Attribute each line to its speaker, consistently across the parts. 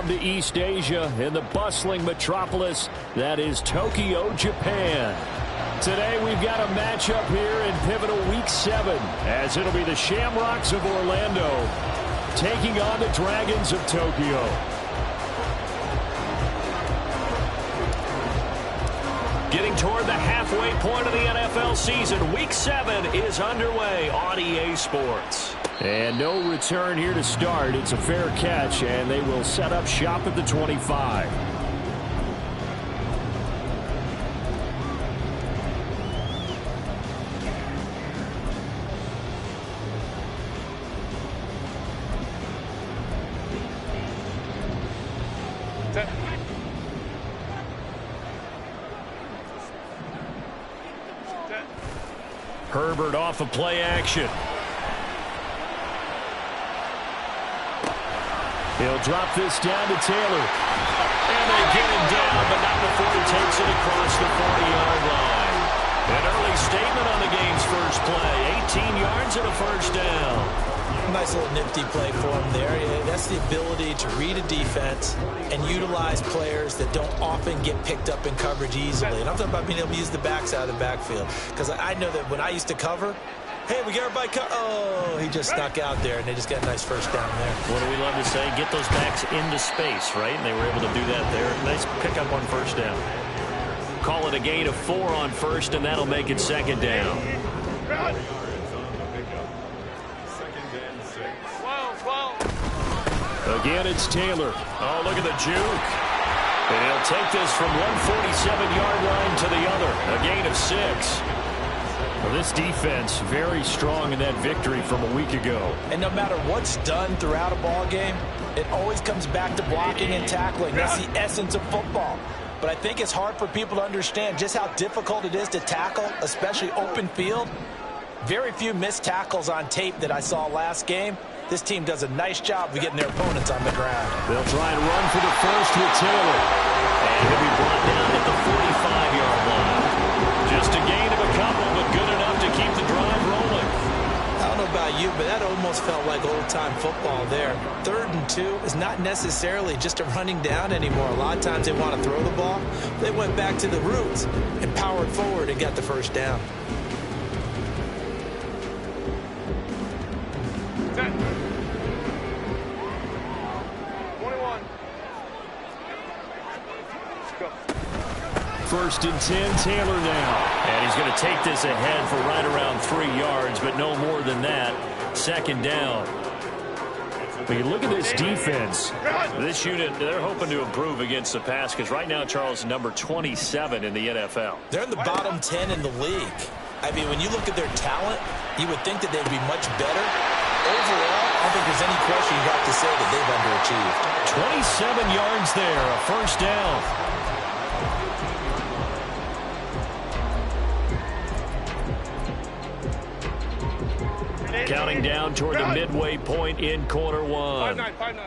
Speaker 1: Welcome to East Asia in the bustling metropolis that is Tokyo, Japan. Today we've got a matchup here in pivotal Week 7 as it'll be the Shamrocks of Orlando taking on the Dragons of Tokyo. Getting toward the halfway point of the NFL season, Week 7 is underway on EA Sports. And no return here to start. It's a fair catch, and they will set up shop at the 25. Herbert off of play action. He'll drop this down to Taylor. And they get him down, but not before he takes it across the 40-yard line. An early statement on the game's first play. 18 yards and a first down.
Speaker 2: Nice little nifty play for him there. Yeah, that's the ability to read a defense and utilize players that don't often get picked up in coverage easily. And I'm talking about being able to use the backside of the backfield. Because I know that when I used to cover, hey, we got everybody oh, he just snuck out there, and they just got a nice first down there.
Speaker 1: What do we love to say? Get those backs into space, right? And they were able to do that there. Nice pickup on first down. Call it a gain of 4 on first, and that'll make it second down. Again, it's Taylor. Oh, look at the juke. And he'll take this from 147-yard line to the other. A gain of 6. Well, this defense very strong in that victory from a week ago.
Speaker 2: And no matter what's done throughout a ball game, it always comes back to blocking and tackling. That's the essence of football. But I think it's hard for people to understand just how difficult it is to tackle, especially open field. Very few missed tackles on tape that I saw last game. This team does a nice job of getting their opponents on the ground.
Speaker 1: They'll try and run for the first with Taylor. And he'll be brought down at the 45-yard line. Just a gain of a couple, but good enough to keep the drive rolling.
Speaker 2: I don't know about you, but that almost felt like old-time football there. 3rd and 2 is not necessarily just a running down anymore. A lot of times they want to throw the ball. They went back to the roots and powered forward and got the first down.
Speaker 1: First and 10, Taylor now. And he's going to take this ahead for right around 3 yards, but no more than that. Second down. But you look at this defense. This unit, they're hoping to improve against the pass because right now, Charles, number 27 in the NFL.
Speaker 2: They're in the bottom 10 in the league. I mean, when you look at their talent, you would think that they'd be much better. Overall, I don't think there's any question you have to say that they've underachieved.
Speaker 1: 27 yards there, a first down. Counting down toward the midway point in quarter 1.
Speaker 3: 5-9.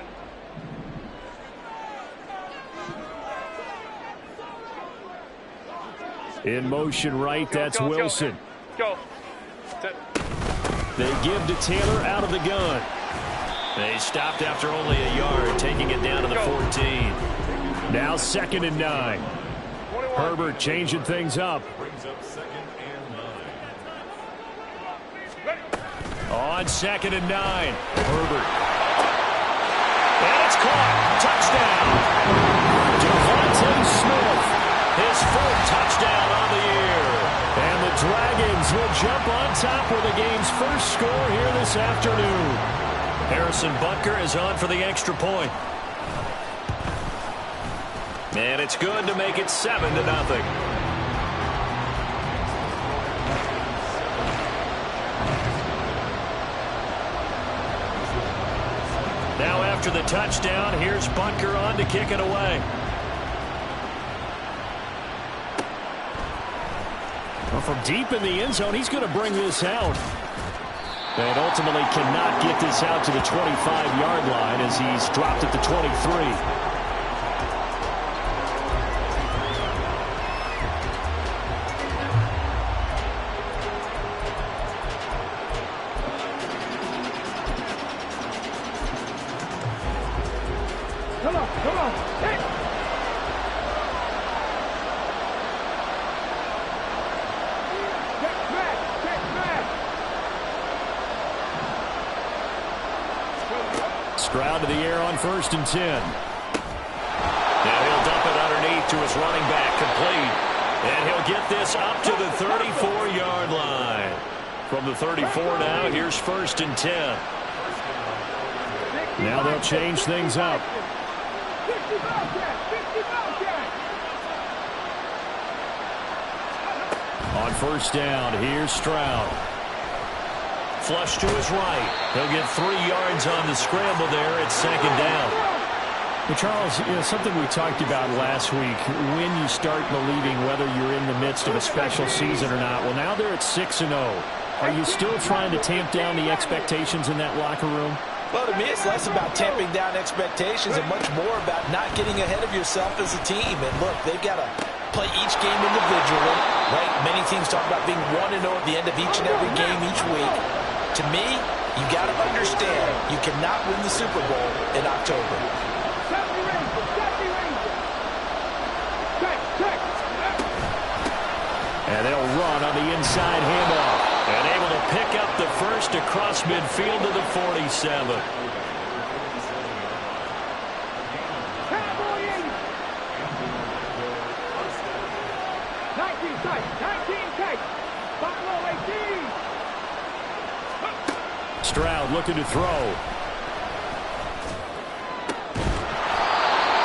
Speaker 1: In motion right, that's Wilson.
Speaker 3: Go.
Speaker 1: They give to Taylor out of the gun. They stopped after only a yard, taking it down to the 14. Now 2nd and 9. Herbert changing things up. On 2nd and 9, Herbert. And it's caught. Touchdown. Devontae Smith, his 4th touchdown on the year. And the Dragons will jump on top with the game's first score here this afternoon. Harrison Butker is on for the extra point. And it's good to make it 7-0. Now after the touchdown, here's Butker on to kick it away. Well, from deep in the end zone, he's going to bring this out. And ultimately cannot get this out to the 25-yard line as he's dropped at the 23.
Speaker 3: Come on. Come on. Hit.
Speaker 1: Stroud to the air on 1st and 10. Now he'll dump it underneath to his running back, complete. And he'll get this up to the 34-yard line. From the 34 now, here's 1st and 10. Now they'll change things up. On 1st down, here's Stroud. Flush to his right. He'll get 3 yards on the scramble there at 2nd down.
Speaker 4: Well, Charles, something we talked about last week, when you start believing whether you're in the midst of a special season or not. Well, now they're at 6-0. Are you still trying to tamp down the expectations in that locker room?
Speaker 2: Well, to me, it's less about tamping down expectations and much more about not getting ahead of yourself as a team. And look, they've got to play each game individually, right? Many teams talk about being 1-0 at the end of each and every game each week. To me, you got to understand you cannot win the Super Bowl in October.
Speaker 1: And they'll run on the inside handoff. And able to pick up the first across midfield to the 47. Stroud looking to throw.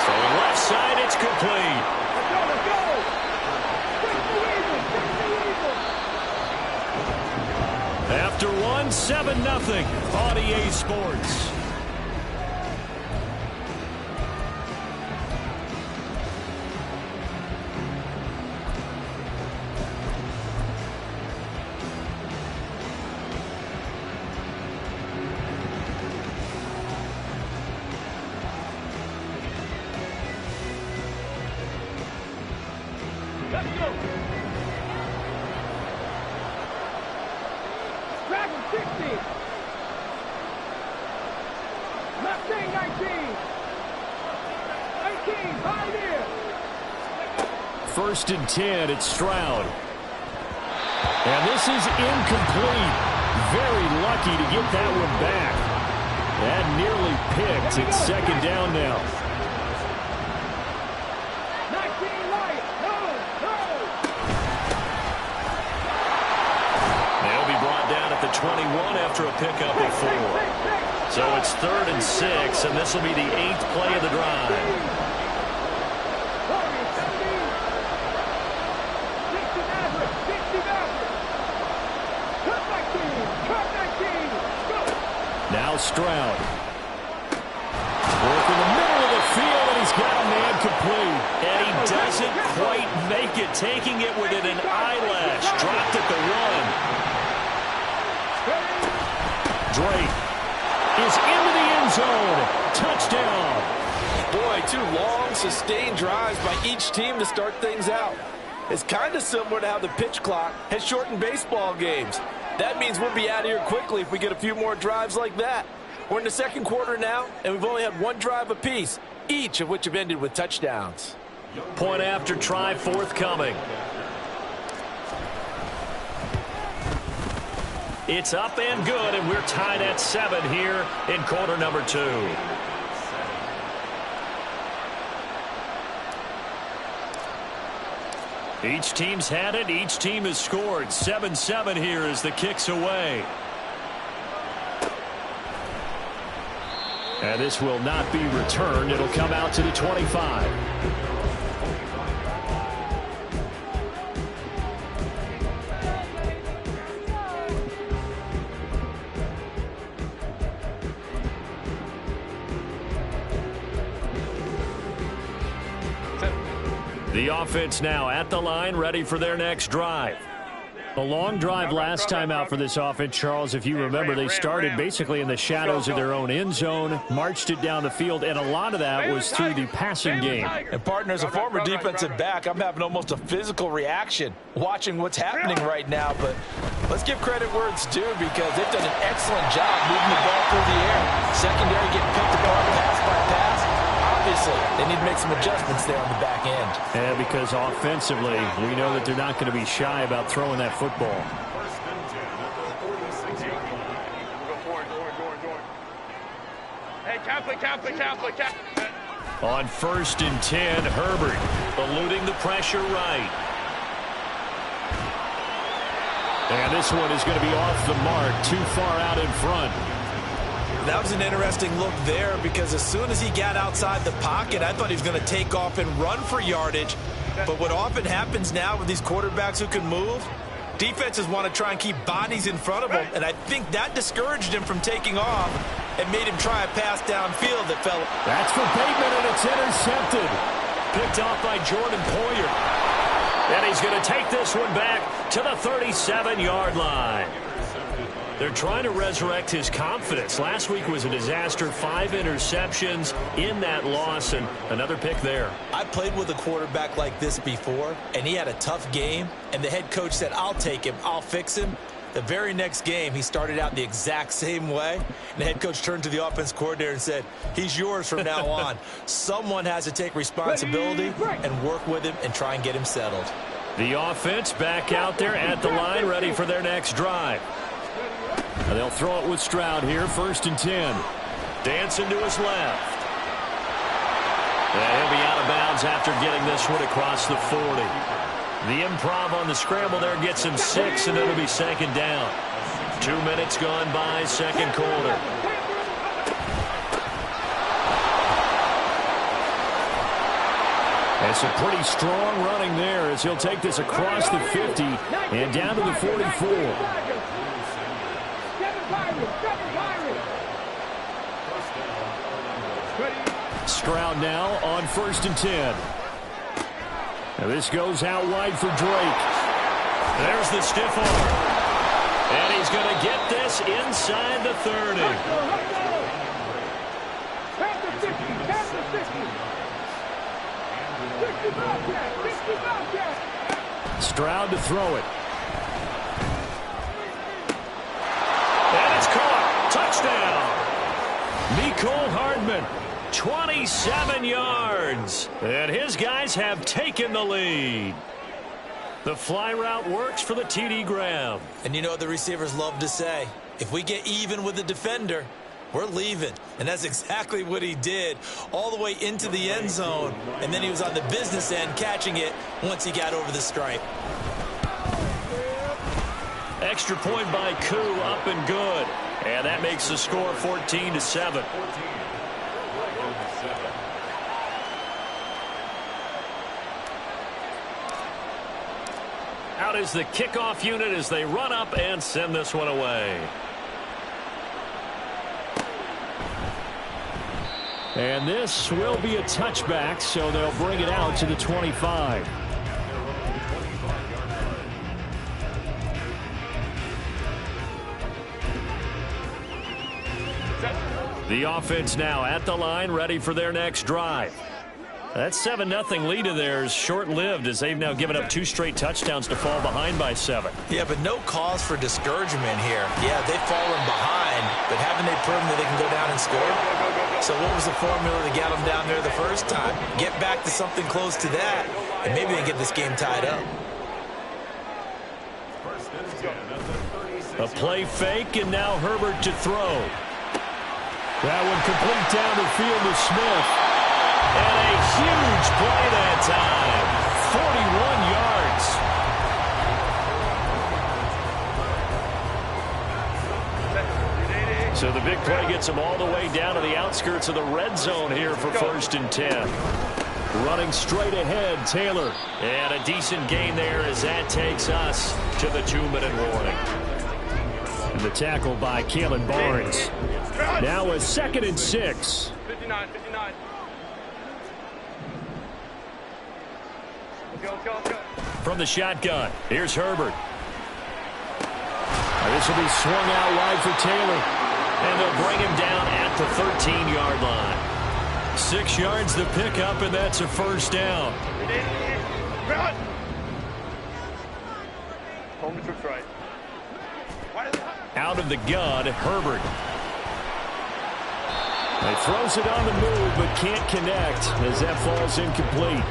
Speaker 1: Throwing left side, it's complete. After one, 7-0 on EA Sports.
Speaker 3: Let's go. Dragon 60. Mustang 19. 18. Pioneer.
Speaker 1: 1st and 10, it's Stroud. And this is incomplete. Very lucky to get that one back. That nearly picked. It's 2nd down now.
Speaker 3: 19 light. No.
Speaker 1: They'll be brought down at the 21 after a pickup of 4. So it's 3rd and 6, and this will be the 8th play of the drive. Now Stroud. Work in the middle of the field, and he's got a man complete. And he doesn't quite make it, taking it within an eyelash. Dropped at the 1. Drake is into the end zone. Touchdown.
Speaker 2: Boy, 2 long, sustained drives by each team to start things out. It's kind of similar to how the pitch clock has shortened baseball games. That means we'll be out of here quickly if we get a few more drives like that. We're in the 2nd quarter now, and we've only had 1 drive apiece, each of which have ended with touchdowns.
Speaker 1: Point after try forthcoming. It's up and good, and we're tied at 7 here in quarter number 2. Each team's had it. Each team has scored. 7-7 here as the kick's away. And this will not be returned. It'll come out to the 25. The offense now at the line, ready for their next drive. A long drive last time out for this offense, Charles. If you remember, they started basically in the shadows of their own end zone, marched it down the field, and a lot of that was through the passing game.
Speaker 2: And, partner, as a former defensive back, I'm having almost a physical reaction watching what's happening right now. But let's give credit where it's due because they've done an excellent job moving the ball through the air. Secondary getting picked apart pass by pass. Obvious Obviously, they need to make some adjustments there on the back end.
Speaker 4: Yeah, because offensively, we know that they're not going to be shy about throwing that football.
Speaker 3: Hey, Catholic.
Speaker 1: On 1st and 10, Herbert eluding the pressure right. And this one is going to be off the mark, too far out in front.
Speaker 2: That was an interesting look there because as soon as he got outside the pocket, I thought he was going to take off and run for yardage. But what often happens now with these quarterbacks who can move, defenses want to try and keep bodies in front of them, and I think that discouraged him from taking off and made him try a pass downfield that fell.
Speaker 4: That's for Bateman, and it's intercepted.
Speaker 1: Picked off by Jordan Poyer. And he's going to take this one back to the 37-yard line. They're trying to resurrect his confidence. Last week was a disaster. 5 interceptions in that loss, and another pick there.
Speaker 2: I played with a quarterback like this before, and he had a tough game, and the head coach said, I'll take him, I'll fix him. The very next game, he started out the exact same way, and the head coach turned to the offense coordinator and said, he's yours from now on. Someone has to take responsibility and work with him and try and get him settled.
Speaker 1: The offense back out there at the line, ready for their next drive. And they'll throw it with Stroud here, 1st and 10. Dancing to his left. And he'll be out of bounds after getting this one across the 40. The improv on the scramble there gets him 6, and it'll be 2nd down. 2 minutes gone by, 2nd quarter.
Speaker 4: And some pretty strong running there as he'll take this across the 50 and down to the 44. Stroud now on 1st and 10. Now this goes out wide for Drake.
Speaker 1: There's the stiff arm. And he's going to get this inside the 30.
Speaker 4: Stroud to throw it.
Speaker 1: And it's caught. Touchdown. Mecole Hardman. 27 yards. And his guys have taken the lead. The fly route works for the TD Graham.
Speaker 2: And you know what the receivers love to say? If we get even with the defender, we're leaving. And that's exactly what he did, all the way into the end zone. And then he was on the business end catching it once he got over the stripe.
Speaker 1: Extra point by Koo, up and good. And that makes the score 14-7. Out is the kickoff unit as they run up and send this one away.
Speaker 4: And this will be a touchback, so they'll bring it out to the 25. The offense now at the line, ready for their next drive. That 7-0 lead of theirs short-lived as they've now given up 2 straight touchdowns to fall behind by 7.
Speaker 2: Yeah, but no cause for discouragement here. Yeah, they've fallen behind, but haven't they proven that they can go down and score? So what was the formula that got them down there the first time? Get back to something close to that, and maybe they get this game tied up.
Speaker 1: A play fake, and now Herbert to throw. That one complete down the field to Smith. And a huge play that time. 41 yards. So the big play gets him all the way down to the outskirts of the red zone here for 1st and 10. Running straight ahead, Taylor. And a decent gain there as that takes us to the 2-minute warning.
Speaker 4: And the tackle by Kalen Barnes. Now a 2nd and 6.
Speaker 3: 59. Go.
Speaker 1: From the shotgun, here's Herbert.
Speaker 4: This will be swung out wide for Taylor.
Speaker 1: And they'll bring him down at the 13-yard line. 6 yards the pickup, and that's a 1st down.
Speaker 3: Home troops right.
Speaker 1: Out of the gun, Herbert.
Speaker 4: He throws it on the move, but can't connect as that falls incomplete.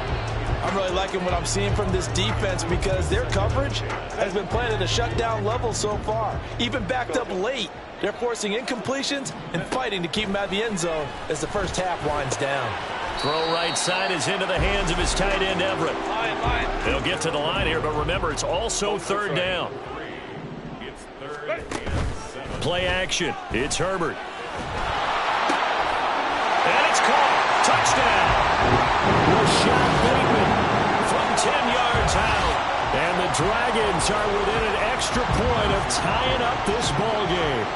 Speaker 2: I'm really liking what I'm seeing from this defense because their coverage has been playing at a shutdown level so far. Even backed up late, they're forcing incompletions and fighting to keep them out of the end zone as the first half winds down.
Speaker 4: Throw right side is into the hands of his tight end, Everett. They'll get to the line here, but remember, it's also third down. Play action. It's Herbert. And it's caught. Touchdown. Rashad Bateman from 10 yards out. And the Dragons are within an extra point of tying up this ball game.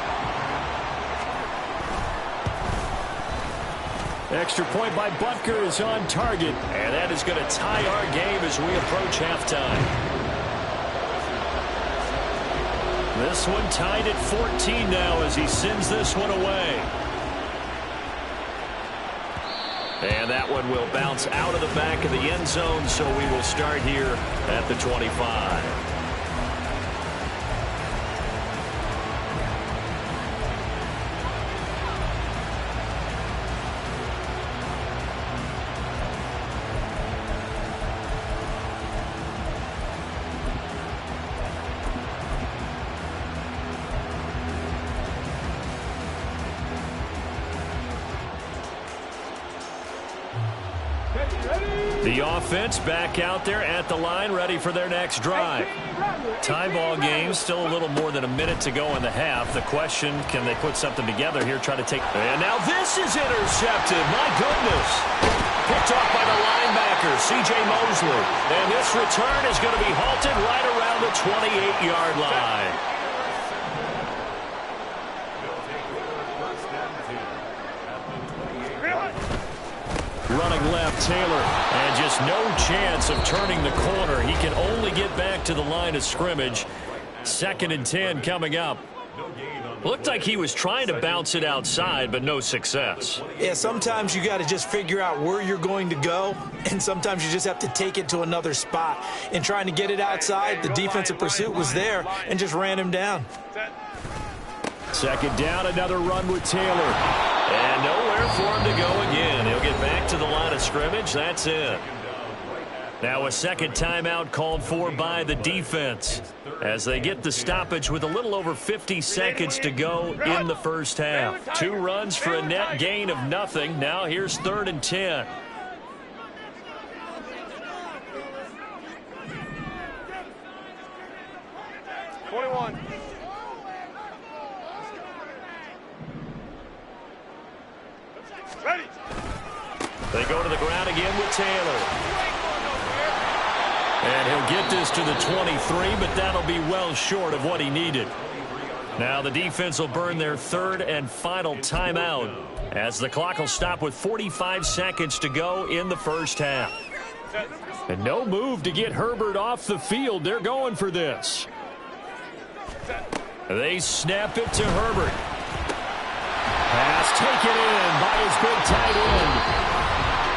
Speaker 4: Extra point by Butker is on target. And that is going to tie our game as we approach halftime. This one tied at 14 now as he sends this one away. And that one will bounce out of the back of the end zone, so we will start here at the 25. The offense back out there at the line, ready for their next drive. Tie ball game, still a little more than a minute to go in the half. The question, can they put something together here, try to take... And now this is intercepted. My goodness. Picked off by the linebacker, C.J. Mosley. And this return is going to be halted right around the 28-yard line. Running left, Taylor, and just no chance of turning the corner. He can only get back to the line of scrimmage. 2nd and 10 coming up. Looked like he was trying to bounce it outside, but no success.
Speaker 2: Yeah, sometimes you got to just figure out where you're going to go, and sometimes you just have to take it to another spot. In trying to get it outside, the defensive pursuit was there and just ran him down.
Speaker 4: 2nd down, another run with Taylor. And nowhere for him to go again. He'll get back to the line of scrimmage. That's it. Now a second timeout called for by the defense as they get the stoppage with a little over 50 seconds to go in the first half. 2 runs for a net gain of nothing. Now here's 3rd and 10. They go to the ground again with Taylor. And he'll get this to the 23, but that'll be well short of what he needed. Now the defense will burn their 3rd and final timeout as the clock will stop with 45 seconds to go in the first half. And no move to get Herbert off the field. They're going for this. They snap it to Herbert. Pass taken in by his big tight end.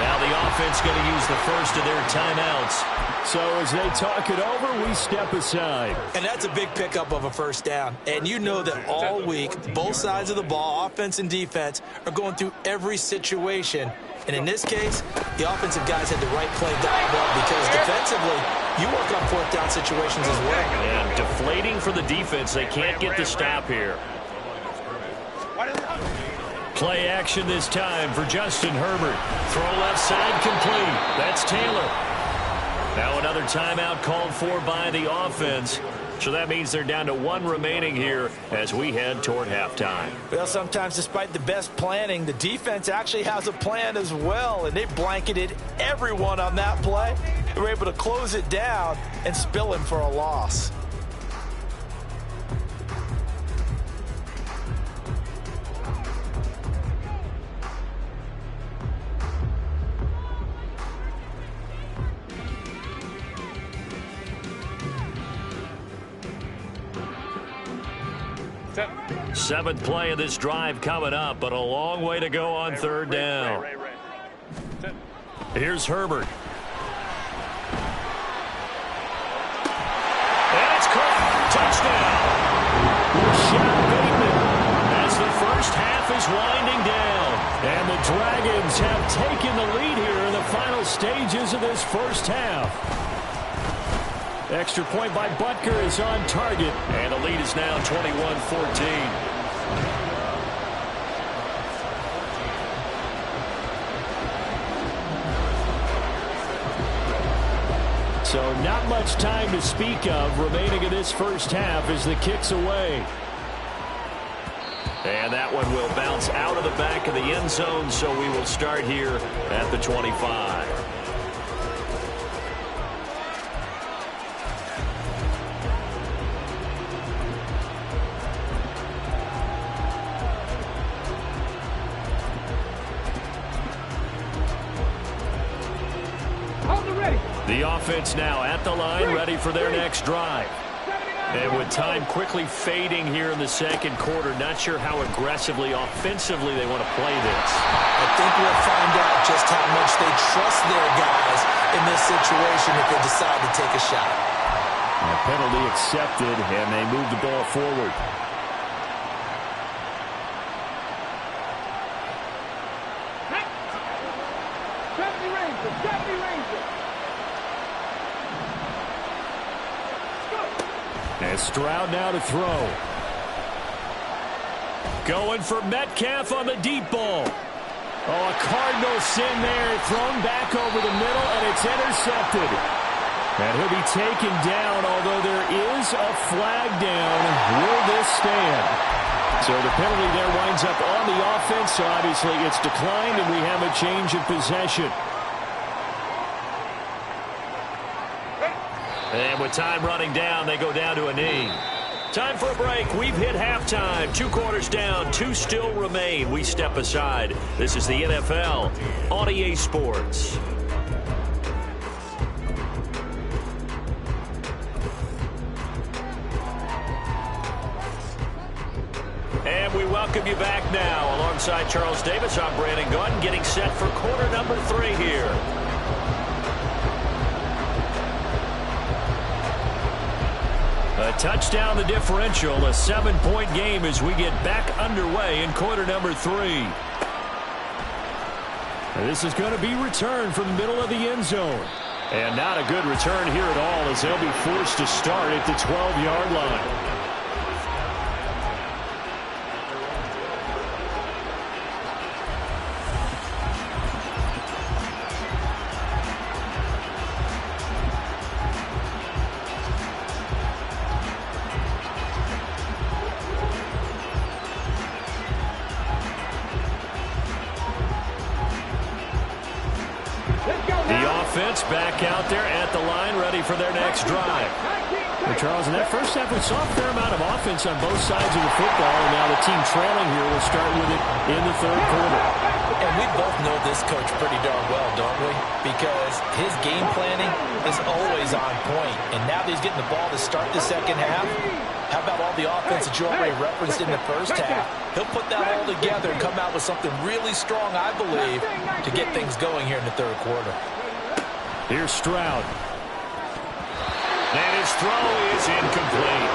Speaker 4: Now the offense going to use the first of their timeouts. So as they talk it over, we step aside.
Speaker 2: And that's a big pickup of a first down. And you know that all week, both sides of the ball, offense and defense, are going through every situation. And in this case, the offensive guys had the right play dialed up because defensively, you work on 4th down situations as well.
Speaker 4: And deflating for the defense. They can't get the stop here. Play action this time for Justin Herbert. Throw left side complete. That's Taylor. Now another timeout called for by the offense. So that means they're down to 1 remaining here as we head toward halftime.
Speaker 2: Well, sometimes despite the best planning, the defense actually has a plan as well, and they blanketed everyone on that play. They were able to close it down and spill him for a loss.
Speaker 4: Seventh play of this drive coming up, but a long way to go on 3rd down. Here's Herbert. And it's caught. Touchdown. Rashad Bateman as the first half is winding down. And the Dragons have taken the lead here in the final stages of this first half. Extra point by Butker is on target.
Speaker 1: And the lead is now 21-14.
Speaker 4: So not much time to speak of remaining in this first half as the kick's away.
Speaker 1: And that one will bounce out of the back of the end zone, so we will start here at the 25. The offense now at the line, ready for their next drive. And with time quickly fading here in the second quarter, not sure how aggressively, offensively they want to play this.
Speaker 2: I think we'll find out just how much they trust their guys in this situation if they decide to take a shot.
Speaker 4: A penalty accepted, and they move the ball forward. And Stroud now to throw. Going for Metcalf on the deep ball. Oh, a Cardinal sin there. Thrown back over the middle, and it's intercepted. And he'll be taken down, although there is a flag down. Will this stand? So the penalty there winds up on the offense. So obviously it's declined, and we have a change of possession.
Speaker 1: And with time running down, they go down to a knee. Time for a break. We've hit halftime. 2 quarters down. 2 still remain. We step aside. This is the NFL on EA Sports. And we welcome you back now. Alongside Charles Davis, I'm Brandon Gunn, getting set for quarter number 3 here. A touchdown the differential, a 7-point game as we get back underway in quarter number 3. And this is going to be returned from the middle of the end zone. And not a good return here at all as they'll be forced to start at the 12-yard line. Back out there at the line, ready for their next drive.
Speaker 4: Well, Charles, in that first half, we saw a fair amount of offense on both sides of the football, and now the team trailing here will start with it in the third quarter.
Speaker 2: And we both know this coach pretty darn well, don't we? Because his game planning is always on point. And now that he's getting the ball to start the second half, how about all the offense that you already referenced in the first half? He'll put that all together and come out with something really strong, I believe, to get things going here in the third quarter.
Speaker 4: Here's Stroud.
Speaker 1: And his throw is incomplete.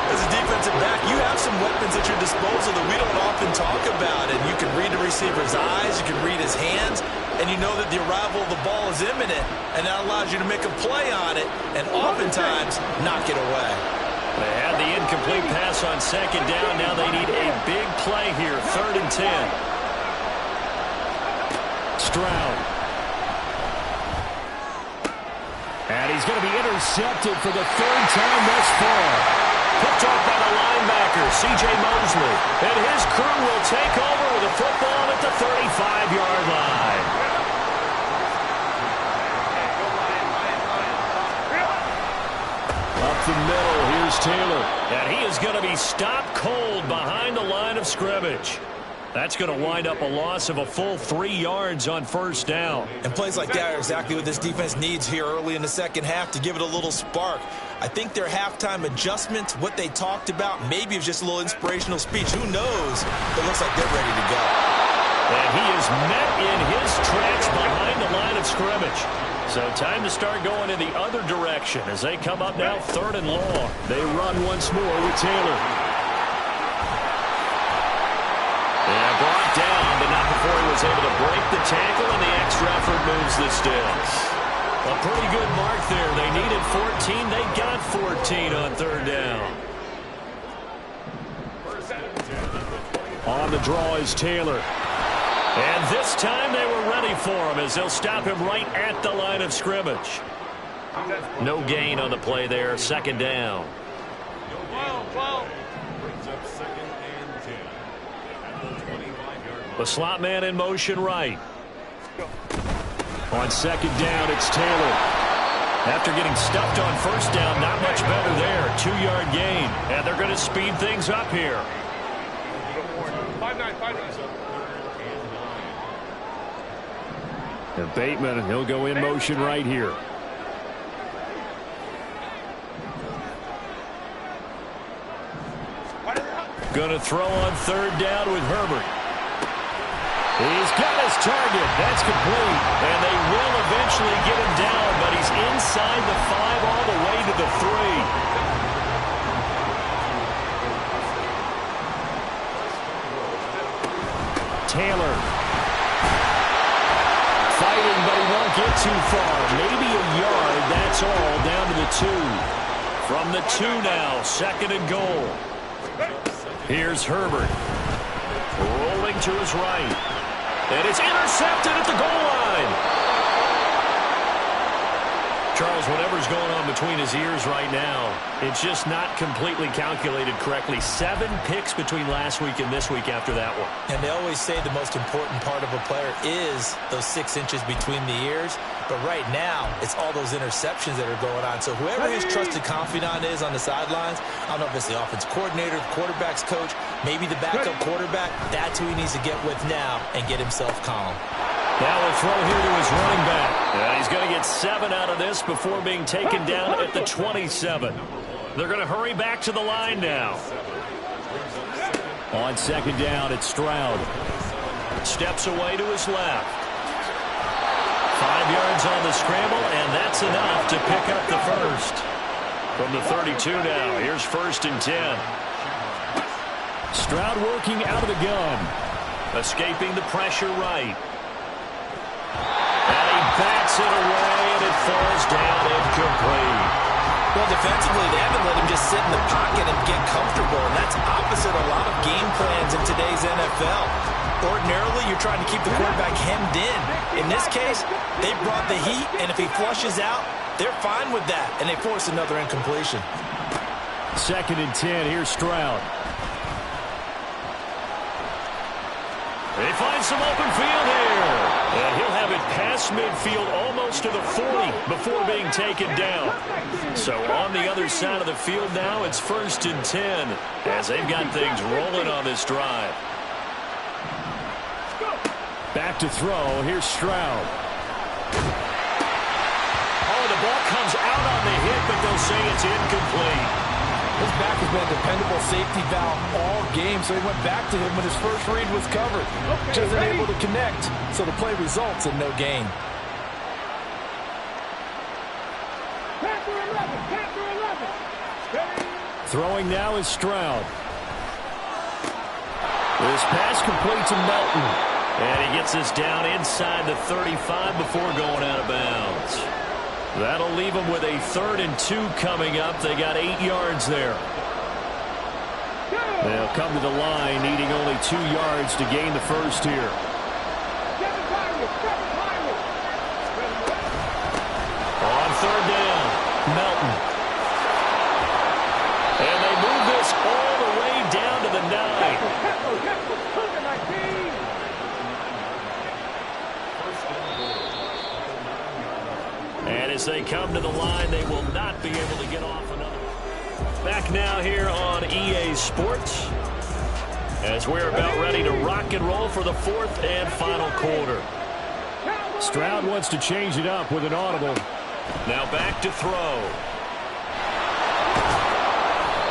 Speaker 2: As a defensive back, you have some weapons at your disposal that we don't often talk about. And you can read the receiver's eyes, you can read his hands, and you know that the arrival of the ball is imminent. And that allows you to make a play on it and oftentimes knock it away.
Speaker 1: They had the incomplete pass on second down. Now they need a big play here, 3rd and 10.
Speaker 4: Stroud. And he's going to be intercepted for the 3rd time thus far.
Speaker 1: Picked off by the linebacker, C.J. Mosley. And his crew will take over with the football at the 35-yard line.
Speaker 4: Up the middle, here's Taylor.
Speaker 1: And he is going to be stopped cold behind the line of scrimmage. That's going to wind up a loss of a full 3 yards on first down.
Speaker 2: And plays like that are exactly what this defense needs here early in the second half to give it a little spark. I think their halftime adjustments, what they talked about, maybe it was just a little inspirational speech. Who knows? It looks like they're ready to go.
Speaker 1: And he is met in his tracks behind the line of scrimmage. So time to start going in the other direction as they come up now 3rd and long.
Speaker 4: They run once more with Taylor.
Speaker 1: And brought down, but not before is able to break the tackle, and the extra effort moves the sticks. A pretty good mark there. They needed 14. They got 14 on third down.
Speaker 4: On the draw is Taylor.
Speaker 1: And this time they were ready for him as they'll stop him right at the line of scrimmage. No gain on the play there. Second down.
Speaker 3: 12.
Speaker 1: The slot man in motion right.
Speaker 4: On second down, it's Taylor.
Speaker 1: After getting stuffed on first down, not much better there. 2-yard gain. And they're going to speed things up here.
Speaker 3: 5-9.
Speaker 4: And Bateman, he'll go in motion right here.
Speaker 1: Going to throw on third down with Herbert. He's got his target. That's complete. And they will eventually get him down, but he's inside the 5 all the way to the 3. Taylor. Fighting, but he won't get too far. Maybe a yard, that's all, down to the 2. From the 2 now, second and goal. Here's Herbert. Rolling to his right. And it's intercepted at the goal line. Charles, whatever's going on between his ears right now, it's just not completely calculated correctly. 7 picks between last week and this week after that one.
Speaker 2: And they always say the most important part of a player is those 6 inches between the ears. But right now, it's all those interceptions that are going on. So whoever his trusted confidant is on the sidelines, I don't know if it's the offense coordinator, the quarterback's coach, maybe the backup quarterback, that's who he needs to get with now and get himself calm.
Speaker 1: Now we'll throw here to his running back. And he's going to get 7 out of this before being taken down at the 27. They're going to hurry back to the line now.
Speaker 4: On second down, it's Stroud.
Speaker 1: Steps away to his left. 5 yards on the scramble, and that's enough to pick up the first. From the 32 now, here's 1st and 10.
Speaker 4: Stroud working out of the gun.
Speaker 1: Escaping the pressure right. And he bats it away, and it falls down incomplete.
Speaker 2: Well, defensively, they haven't let him just sit in the pocket and get comfortable, and that's opposite a lot of game plans in today's NFL. Ordinarily, you're trying to keep the quarterback hemmed in. In this case, they brought the heat, and if he flushes out, they're fine with that, and they force another incompletion.
Speaker 4: 2nd and 10, here's Stroud.
Speaker 1: They find some open field here. And he'll have it past midfield almost to the 40 before being taken down. So on the other side of the field now, it's 1st and 10 as they've got things rolling on this drive.
Speaker 4: Back to throw. Here's Stroud.
Speaker 1: Oh, the ball comes out on the hit, but they'll say it's incomplete.
Speaker 2: His back has been a dependable safety valve all game, so he went back to him when his first read was covered. Just unable to connect, so the play results in no gain.
Speaker 4: Throwing now is Stroud. This pass complete to Melton.
Speaker 1: And he gets this down inside the 35 before going out of bounds. That'll leave them with a 3rd and 2 coming up. They got 8 yards there.
Speaker 4: They'll come to the line, needing only 2 yards to gain the first here.
Speaker 1: On 3rd down, Melton. And they move this all the way down to the 9. And as they come to the line, they will not be able to get off another. Back now here on EA Sports as we're about ready to rock and roll for the 4th and final quarter.
Speaker 4: Stroud wants to change it up with an audible.
Speaker 1: Now back to throw.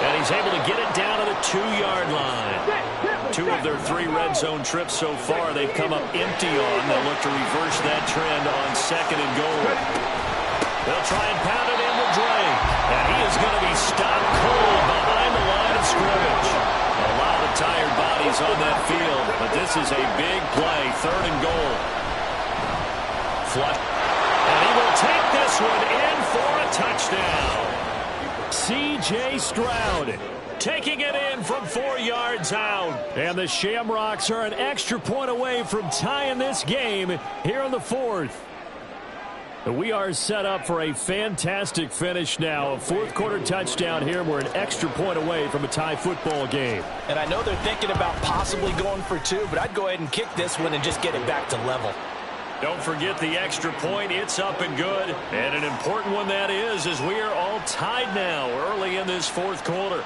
Speaker 1: And he's able to get it down to the 2-yard line. 2 of their 3 red zone trips so far they've come up empty on. They'll look to reverse that trend on 2nd and goal. They'll try and pound it in with Drake. And he is going to be stopped cold behind the line of scrimmage. A lot of tired bodies bodies on that field, but this is a big play, 3rd and goal. Flush. And he will take this one in for a touchdown. C.J. Stroud taking it in from 4 yards out.
Speaker 4: And the Shamrocks are an extra point away from tying this game here in the 4th. We are set up for a fantastic finish now. A 4th quarter touchdown here. We're an extra point away from a tie football game.
Speaker 2: And I know they're thinking about possibly going for 2, but I'd go ahead and kick this one and just get it back to level.
Speaker 1: Don't forget the extra point. It's up and good. And an important one that is, as we are all tied now early in this 4th quarter.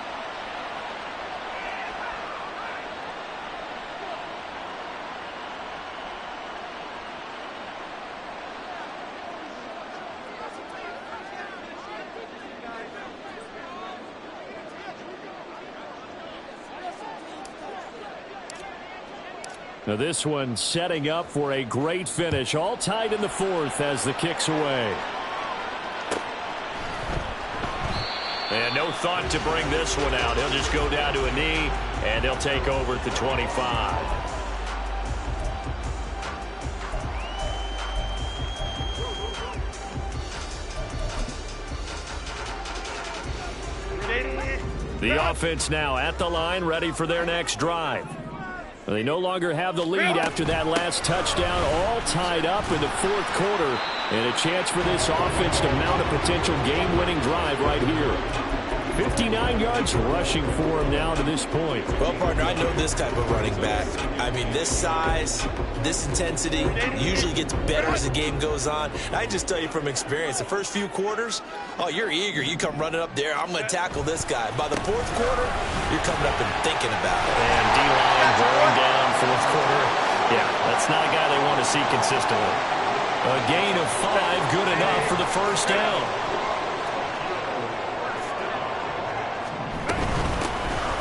Speaker 4: Now this one setting up for a great finish. All tied in the 4th as the kick's away.
Speaker 1: And no thought to bring this one out. He'll just go down to a knee, and he'll take over at the 25. The offense now at the line, ready for their next drive.
Speaker 4: They no longer have the lead after that last touchdown, all tied up in the 4th quarter, and a chance for this offense to mount a potential game-winning drive right here. 59 yards rushing for him now to this point.
Speaker 2: Well, partner, I know this type of running back. I mean, this size, this intensity usually gets better as the game goes on. And I just tell you from experience, the first few quarters, oh, you're eager. You come running up there, I'm going to tackle this guy. By the 4th quarter, you're coming up and thinking about it.
Speaker 1: And D-line going down 4th quarter. Yeah, that's not a guy they want to see consistently. A gain of 5, good enough for the first down.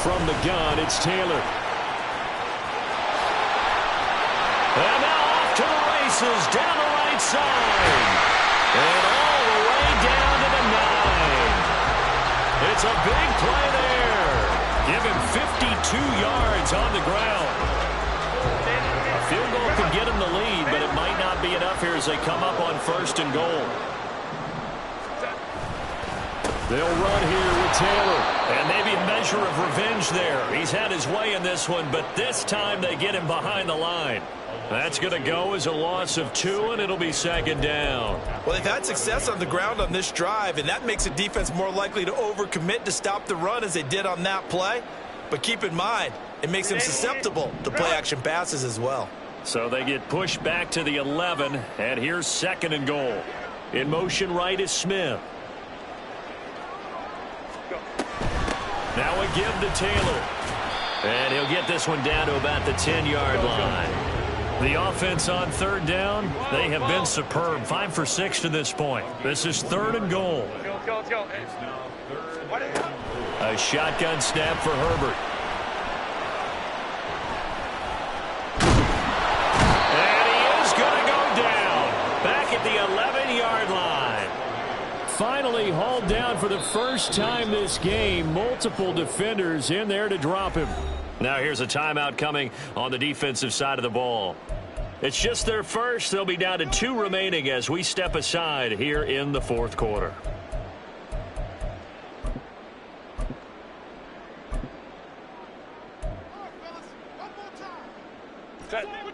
Speaker 4: From the gun, it's Taylor.
Speaker 1: And now off to the races, down the right side. And all the way down to the 9. It's a big play there. Give him 52 yards on the ground. A field goal could get him the lead, but it might not be enough here as they come up on 1st and goal.
Speaker 4: They'll run here with Taylor.
Speaker 1: And maybe a measure of revenge there. He's had his way in this one, but this time they get him behind the line. That's going to go as a loss of 2, and it'll be 2nd down.
Speaker 2: Well, they've had success on the ground on this drive, and that makes the defense more likely to overcommit to stop the run as they did on that play. But keep in mind, it makes them susceptible to play-action passes as well.
Speaker 1: So they get pushed back to the 11, and here's 2nd and goal. In motion right is Smith. Now a give to Taylor. And he'll get this one down to about the 10-yard line. The offense on 3rd down, they have been superb. 5 for 6 to this point. This is 3rd and goal.
Speaker 3: Let's go.
Speaker 1: A shotgun snap for Herbert. And he is going to go down. Back at the 11-yard line.
Speaker 4: Finally hauled down for the first time this game. Multiple defenders in there to drop him.
Speaker 1: Now here's a timeout coming on the defensive side of the ball. It's just their first. They'll be down to 2 remaining as we step aside here in the 4th quarter.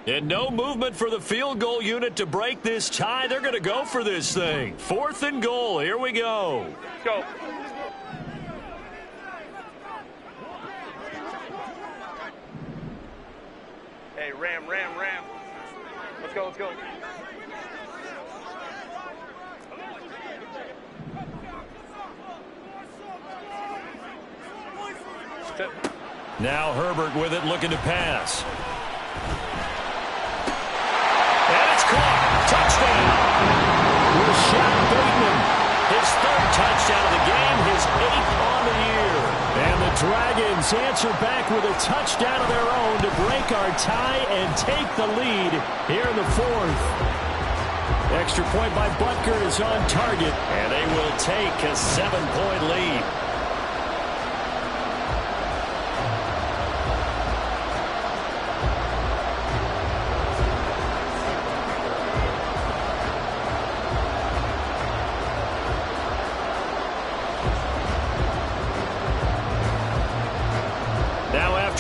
Speaker 1: And no movement for the field goal unit to break this tie. They're going to go for this thing. 4th and goal. Here we go.
Speaker 3: Go. Hey, ram. Let's go.
Speaker 1: Now Herbert with it, looking to pass. And it's caught. Touchdown.
Speaker 4: Rashad Bateman.
Speaker 1: His 3rd touchdown of the game, his 8th on the year.
Speaker 4: And the Dragons answer back with a touchdown of their own to break our tie and take the lead here in the 4th. Extra point by Butker is on target.
Speaker 1: And they will take a 7-point lead.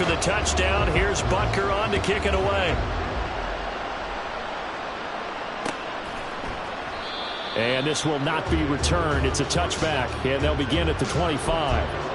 Speaker 4: after the touchdown, here's Butker on to kick it away. And this will not be returned. It's a touchback, and they'll begin at the 25.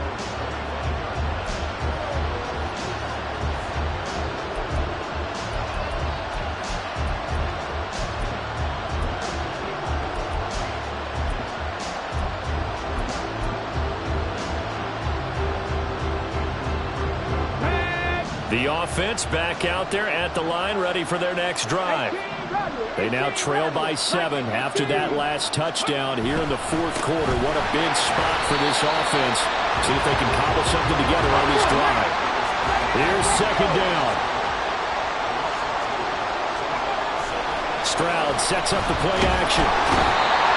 Speaker 4: The offense back out there at the line, ready for their next drive. They now trail by 7 after that last touchdown here in the fourth quarter. What a big spot for this offense. See if they can cobble something together on this drive. Here's second down. Stroud sets up the play action.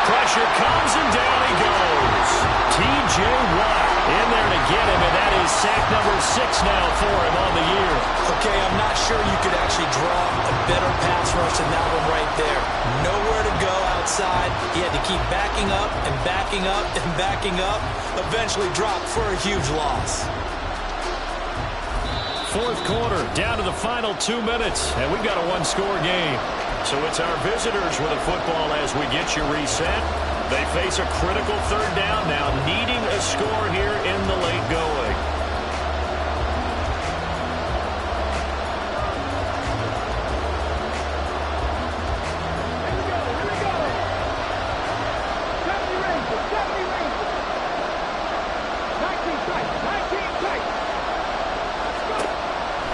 Speaker 4: Pressure comes and down he goes. T.J. Watt in there to get him, and that is sack number 6 now for him on the year. Okay, I'm not sure you could actually draw a better pass rush than that one right there. Nowhere to go outside. He had to keep backing up and backing up and backing up. Eventually dropped for a huge loss. Fourth quarter, down to the final 2 minutes, and we've got a one-score game. So it's our visitors with a football as we get you reset. They face a critical third down now, needing a score here in the late going.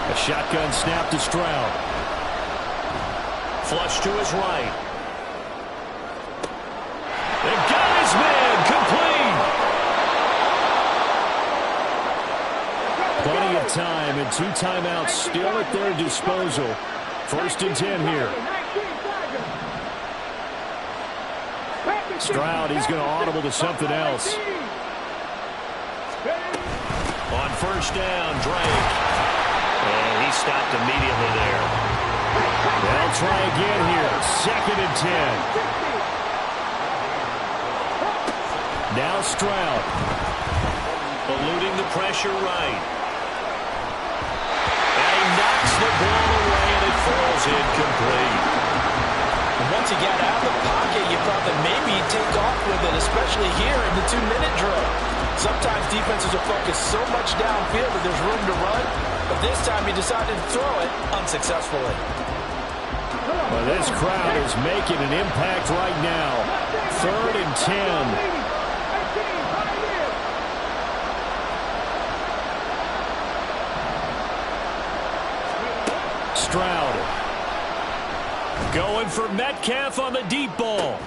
Speaker 4: A shotgun snap to Stroud. Flush to his right. They've got his man complete. Plenty of time and 2 timeouts still at their disposal. 1st and 10 here. Stroud, he's going to audible to something else. On 1st down, Drake. And he stopped immediately there. They'll try again here. 2nd and 10. Now Stroud. Eluding the pressure right. And he knocks the ball away and it falls incomplete. And once he got out of the pocket, you thought that maybe he'd take off with it, especially here in the 2-minute drill. Sometimes defenses are focused so much downfield that there's room to run, but this time he decided to throw it unsuccessfully. Well, this crowd is making an impact right now. 3rd and 10. Stroud. Going for Metcalf on the deep ball.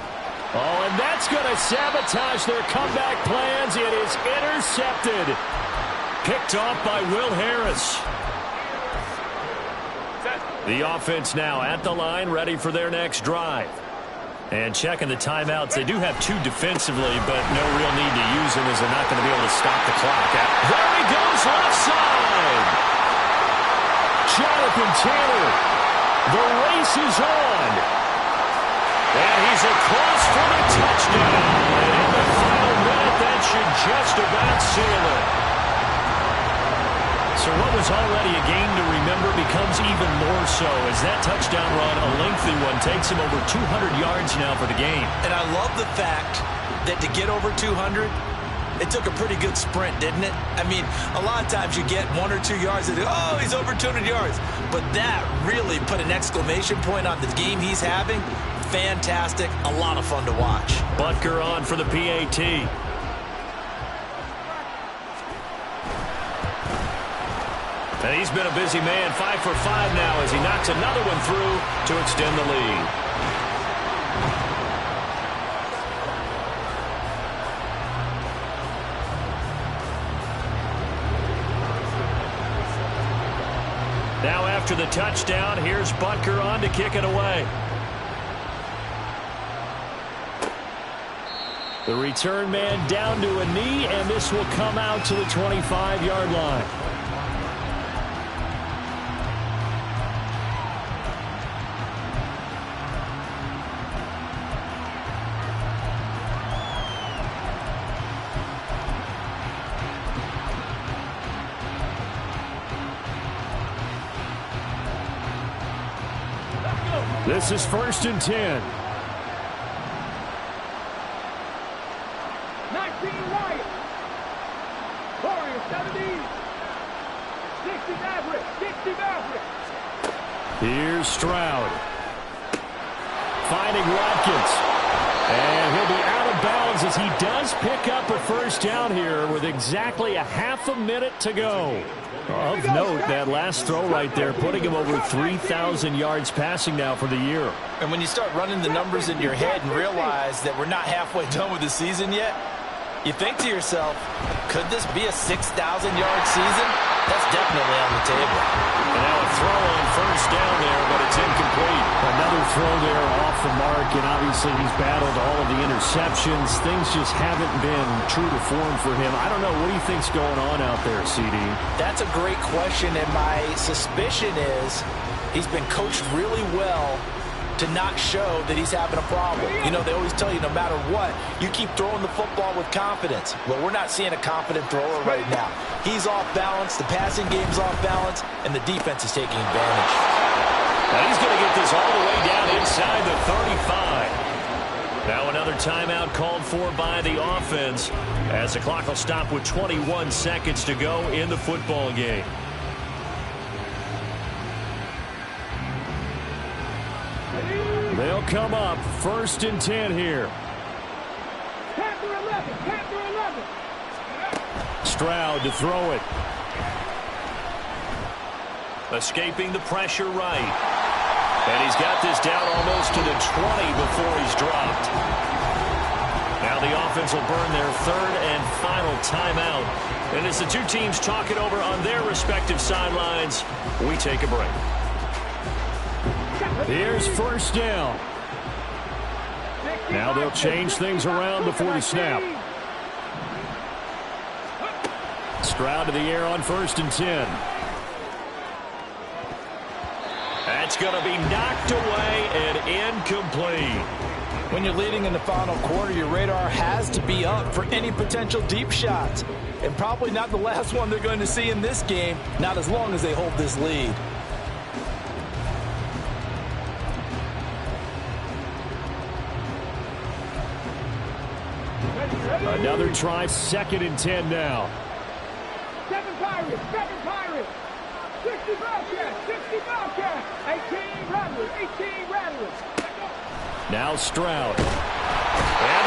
Speaker 4: Oh, and that's going to sabotage their comeback plans. It is intercepted. Picked off by Will Harris. The offense now at the line, ready for their next drive. And checking the timeouts. They do have 2 defensively, but no real need to use them as they're not going to be able to stop the clock. There he goes, left side. Jonathan Taylor. The race is on. And he's across for the touchdown. And in the final minute, that should just about seal it. So what was already a game to remember becomes even more so as that touchdown run, a lengthy one, takes him over 200 yards now for the game. And I love the fact that to get over 200, it took a pretty good sprint, didn't it? I mean, a lot of times you get 1 or 2 yards and oh, he's over 200 yards. But that really put an exclamation point on the game he's having. Fantastic. A lot of fun to watch. Butker on for the PAT. And he's been a busy man, 5 for 5 now as he knocks another one through to extend the lead. Now after the touchdown, here's Butker on to kick it away. The return man down to a knee, and this will come out to the 25-yard line. This is 1st and 10.
Speaker 5: 19 Wyatt. Warriors 70. 60 Maverick. 60 Maverick.
Speaker 4: Here's Stroud. Finding Watkins. And he'll be out of bounds as he does pick up a first down here with exactly a half a minute to go. Of note, that last throw right there, putting him over 3,000 yards passing now for the year.
Speaker 2: And when you start running the numbers in your head and realize that we're not halfway done with the season yet, you think to yourself, could this be a 6,000-yard season? That's definitely on the table.
Speaker 4: And now a throw on first down there, but it's incomplete. Another throw there off the mark, and obviously he's battled all of the interceptions. Things just haven't been true to form for him. I don't know. What do you think's going on out there, CD?
Speaker 2: That's a great question, and my suspicion is he's been coached really well to not show that he's having a problem. You know, they always tell you no matter what, you keep throwing the football with confidence. Well, we're not seeing a confident thrower right now. He's off balance, the passing game's off balance, and the defense is taking advantage.
Speaker 4: Now he's going to get this all the way down inside the 35. Now another timeout called for by the offense as the clock will stop with 21 seconds to go in the football game. They'll come up 1st and 10 here.
Speaker 5: Panther 11. Panther 11.
Speaker 4: Stroud to throw it. Escaping the pressure right. And he's got this down almost to the 20 before he's dropped. Now the offense will burn their 3rd and final timeout. And as the two teams talk it over on their respective sidelines, we take a break. Here's 1st down. Now they'll change things around before the snap. Stroud to the air on 1st and 10. That's going to be knocked away and incomplete.
Speaker 2: When you're leading in the final quarter, your radar has to be up for any potential deep shots. And probably not the last one they're going to see in this game, not as long as they hold this lead.
Speaker 4: Another try, 2nd and 10 now.
Speaker 5: 7 Pirates. 7 Pirates. 60 Bobcats. 60 Bobcats. 18 Rattlers. 18 Rattlers.
Speaker 4: Now Stroud. And